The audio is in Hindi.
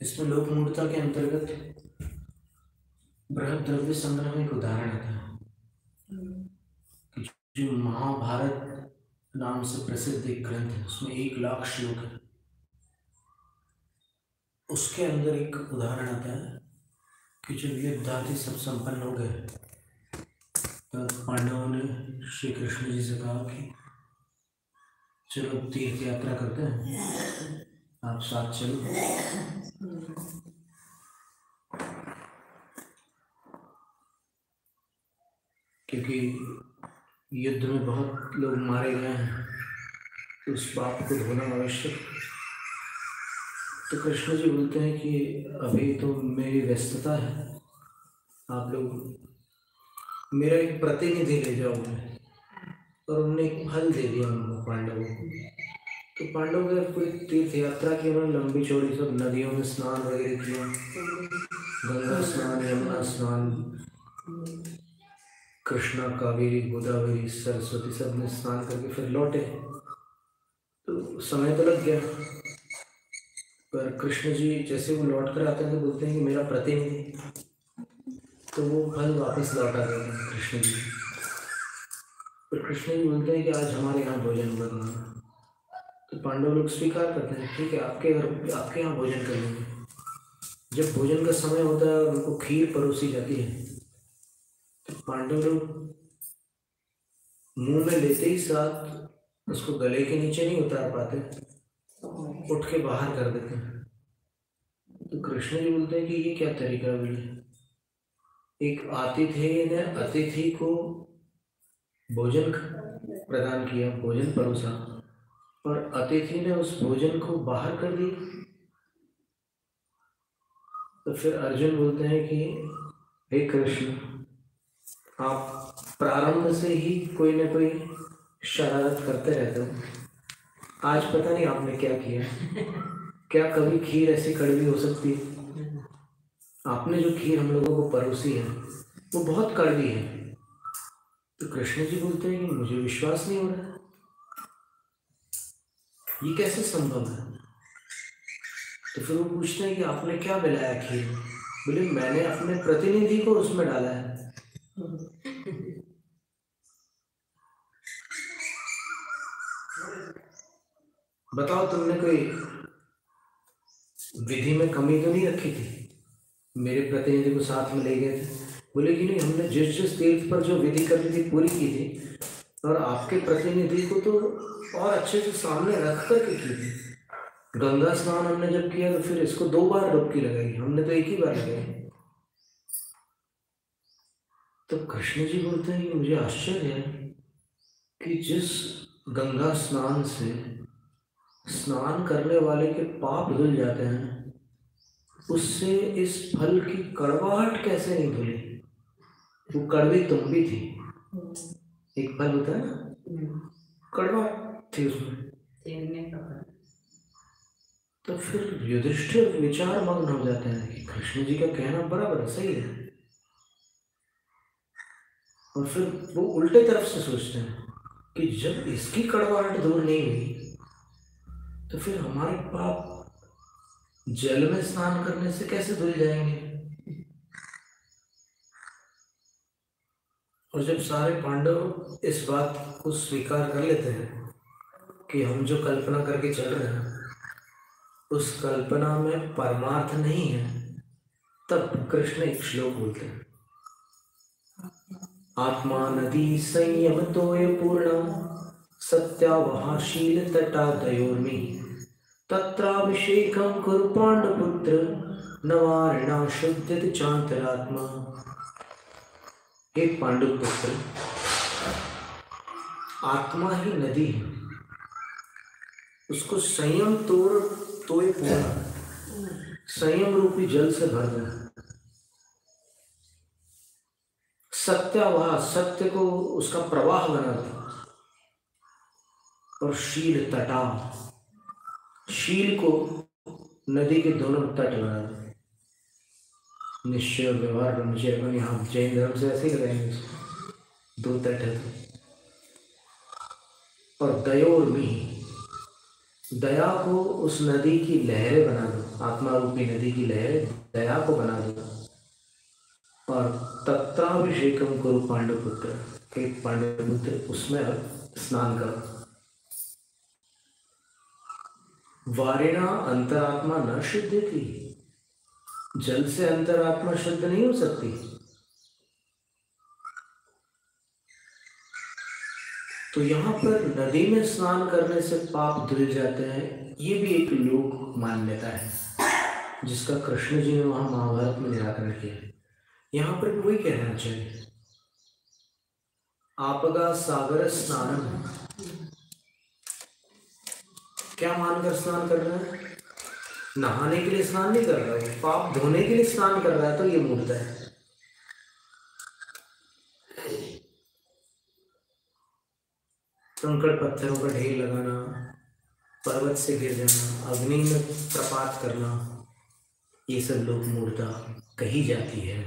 इसमें लोक मूर्ता के अंतर्गत बृहद द्रव्य संग्रह में एक उदाहरण आता है कि जो महाभारत नाम से प्रसिद्ध एक ग्रंथ है, उसमें 1,00,000 श्लोक है। उसके अंदर एक उदाहरण आता है कि जब युद्ध आदि सब संपन्न हो गए तो पांडवों ने श्री कृष्ण जी से कहा कि चलो तीर्थ यात्रा करते हैं, आप साथ चलो। क्योंकि युद्ध में बहुत लोग मारे गए हैं तो उस पाप को धोना आवश्यक। तो कृष्ण जी बोलते हैं कि अभी तो मेरी व्यस्तता है, आप लोग मेरा एक प्रतिनिधि ले जाओगे। और उन्होंने एक फल दे दिया उनको, पांडवों को। तो पांडवों ने पूरी तीर्थ यात्रा की, उन्होंने लंबी चौड़ी सब नदियों में स्नान वगैरह किया, गंगा स्नान, यमुना स्नान, कृष्णा, कावेरी, गोदावरी, सरस्वती, सब में स्नान करके फिर लौटे। तो समय तो लग गया, पर कृष्ण जी जैसे वो लौट कर आते हैं तो बोलते हैं कि मेरा प्रतिनिधि, तो वो फल वापस लौटा देते हैं कृष्ण जी। फिर कृष्ण जी बोलते हैं कि आज हमारे यहाँ भोजन करना है। तो पांडव लोग स्वीकार करते हैं, ठीक है, आपके घर, आपके यहाँ भोजन कर लेंगे। जब भोजन का समय होता है और उनको खीर परोसी जाती है तो पांडव लोग मुंह में लेते ही साथ उसको गले के नीचे नहीं उतार पाते, उठ के बाहर कर देते हैं। तो कृष्ण जी बोलते हैं कि ये क्या तरीका है? एक आतिथेय ने अतिथि को भोजन प्रदान किया, भोजन परोसा, और अतिथि ने उस भोजन को बाहर कर दी। तो फिर अर्जुन बोलते हैं कि हे कृष्ण, आप प्रारंभ से ही कोई ना कोई शरारत करते रहते हो। आज पता नहीं आपने क्या किया। क्या कभी खीर ऐसी कड़वी हो सकती है? आपने जो खीर हम लोगों को परोसी है वो बहुत कड़वी है। तो कृष्ण जी बोलते हैं कि मुझे विश्वास नहीं हो रहा, ये कैसे संभव है? तो फिर वो पूछते हैं कि आपने क्या मिलाया खीर? बोले मैंने अपने प्रतिनिधि को उसमें डाला है। बताओ, तुमने कोई विधि में कमी तो नहीं रखी थी? मेरे प्रतिनिधि को साथ में ले गए थे, बोले कि नहीं, हमने जिस जिस तीर्थ पर जो विधि करनी थी पूरी की थी, और आपके प्रतिनिधि को तो और अच्छे से सामने रख करके की थी। गंगा स्नान हमने जब किया तो फिर इसको 2 बार डुबकी लगाई, हमने तो एक ही बार लगाई। तो कृष्ण जी बोलते हैं कि मुझे आश्चर्य है कि जिस गंगा स्नान से स्नान करने वाले के पाप धुल जाते हैं, उससे इस फल की कड़वाहट कैसे नहीं धुली? वो कड़वी तुम भी थी। एक फल होता है ना, कड़वा थी उसमें। तो फिर युधिष्ठिर विचार मग्न हो जाते हैं कि कृष्ण जी का कहना बराबर है, सही है। और फिर वो उल्टे तरफ से सोचते हैं कि जब इसकी कड़वाहट दूर नहीं हुई तो फिर हमारे पाप जल में स्नान करने से कैसे धुल जाएंगे? और जब सारे पांडव इस बात को स्वीकार कर लेते हैं कि हम जो कल्पना करके चल रहे हैं उस कल्पना में परमार्थ नहीं है, तब कृष्ण एक श्लोक बोलते हैं, आत्मा नदी संयम तोय पूर्ण सत्यावहाशील तटादयोर्मि तत्राभिषेकं कुरु पांडुपुत्र नवारिणा शुद्धित चांतरात्मा। हे पांडुपुत्र, आत्मा ही नदी है, उसको संयम तोय पूर्ण, संयम रूपी जल से भर दो। सत्यावहा, सत्य को उसका प्रवाह बना दो। और शील तटा, शील को नदी के दोनों तट बना दो। निश्चय व्यवहार ब्रह्मचर्य, यहाँ जैन धर्म से ऐसे ही लगाएंगे, 2 तट है तो। और दयोर्मी, दया को उस नदी की लहरें बना दो, आत्मा रूपी नदी की लहरें दया को बना दो। और तत्राभिषेकम करो पांडुपुत्र, हे पांडुपुत्र उसमें अब स्नान करो। वारिणा अंतरात्मा न शुद्ध थी, जल से अंतरात्मा शुद्ध नहीं हो सकती। तो यहाँ पर नदी में स्नान करने से पाप धुल जाते हैं, ये भी एक लोक मान्यता है जिसका कृष्ण जी ने वहां महाभारत में निराकरण किया है। यहाँ पर वही कहना चाहिए, आपगा सागर स्नानम, क्या मानकर स्नान कर रहा है? नहाने के लिए स्नान नहीं कर रहा है, पाप धोने के लिए स्नान कर रहा है, तो ये मूर्खता है। कंकड़ पत्थरों का ढेर लगाना, पर्वत से गिर जाना, अग्नि में प्रपात करना, ये सब लोग मूर्खता कही जाती है।